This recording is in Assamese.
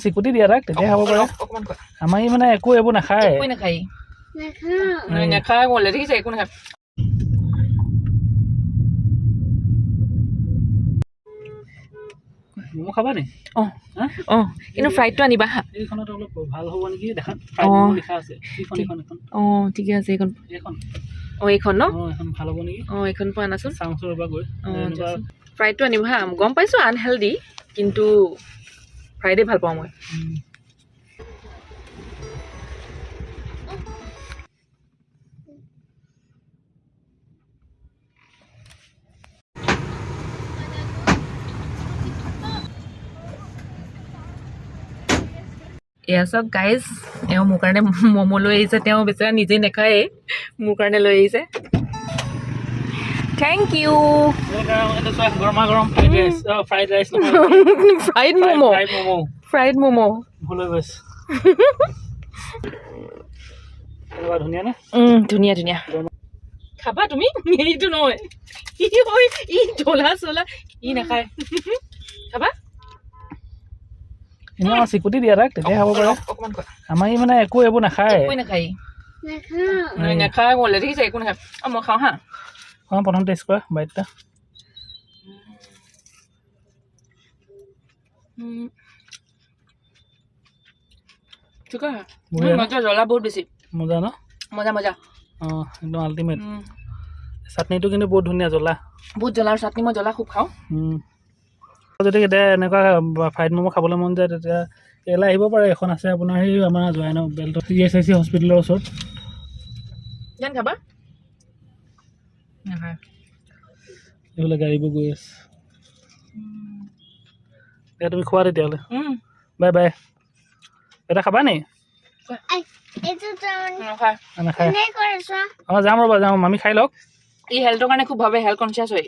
চিকুটি দিয়া তাক তেতিয়া খাব পাৰে আমাৰ ই মানে একো এইবোৰ নাখায় নাখায় গ'লে দেখিছে একো নাখায় ম'ম' খাবা নি কিন্তু ফ্ৰাইডটো আনিবা হা এইখনত অলপ ভাল হ'ব নেকি দেখাত ফ্ৰাইড ম'ম' লিখা আছে এইখন ঠিকে আছে এইখন এইখন এইখন ন এইখন ভাল হ'ব নেকি এইখন পোৱা আনাচোন চাওঁচোন ৰ'বা গৈ ফ্ৰাইডটো আনিব হা গম পাইছোঁ আনহেল্ডি কিন্তু ফ্ৰাইডে ভাল পাওঁ মই এয়া চাওক গাইজ এওঁ মোৰ কাৰণে ম'ম' লৈ আহিছে তেওঁ বেচেৰা নিজে নাখায়েই মোৰ কাৰণে লৈ আহিছে থেংক ইউ গৰমা গৰম fried rice fried momo' fried momo' ভুল হৈ গৈছে ধুনীয়া নে ধুনীয়া ধুনীয়া খাবা তুমি এইটো নহয় ই জ্বলা চলা ই নাখায় খাবা আমাৰ চিকুটি দিয়া তাক তেতিয়া খাব পাৰে আমাৰ ই মানে একো এইবোৰ নাখায় নাখায় গ'লে দেখিছে একো নাখায় মই খাওঁ হা প্ৰথম টেষ্ট কৰা বাইটটা মজা জ্বলা বহুত বেছি মজা ন মজা মজা একদম আল্টিমেট চাটনিটো কিন্তু বহুত ধুনীয়া জ্বলা বহুত জ্বলাৰ চাটনি মই জ্বলা খুব খাওঁ যদি কেতিয়া এনেকুৱা ফ্ৰাইড ম'ম' খাবলৈ মন যায় তেতিয়া ইয়ালৈ আহিব পাৰে এখন আছে আপোনাৰ সেই আমাৰ যোৱাই ন বেলটো CSIC হস্পিটেলৰ ওচৰত জান খাবা নাখায় এইফালে গাড়ীবোৰ গৈ আছে এতিয়া তুমি খোৱা তেতিয়াহ'লে বাই বাই এটা খাবা নি নাখায় যাম ৰ'বা যাম আমি খাই লওক ই হেল্থৰ কাৰণে খুব ভাবে হেল্থ কনচিয়াছ হয়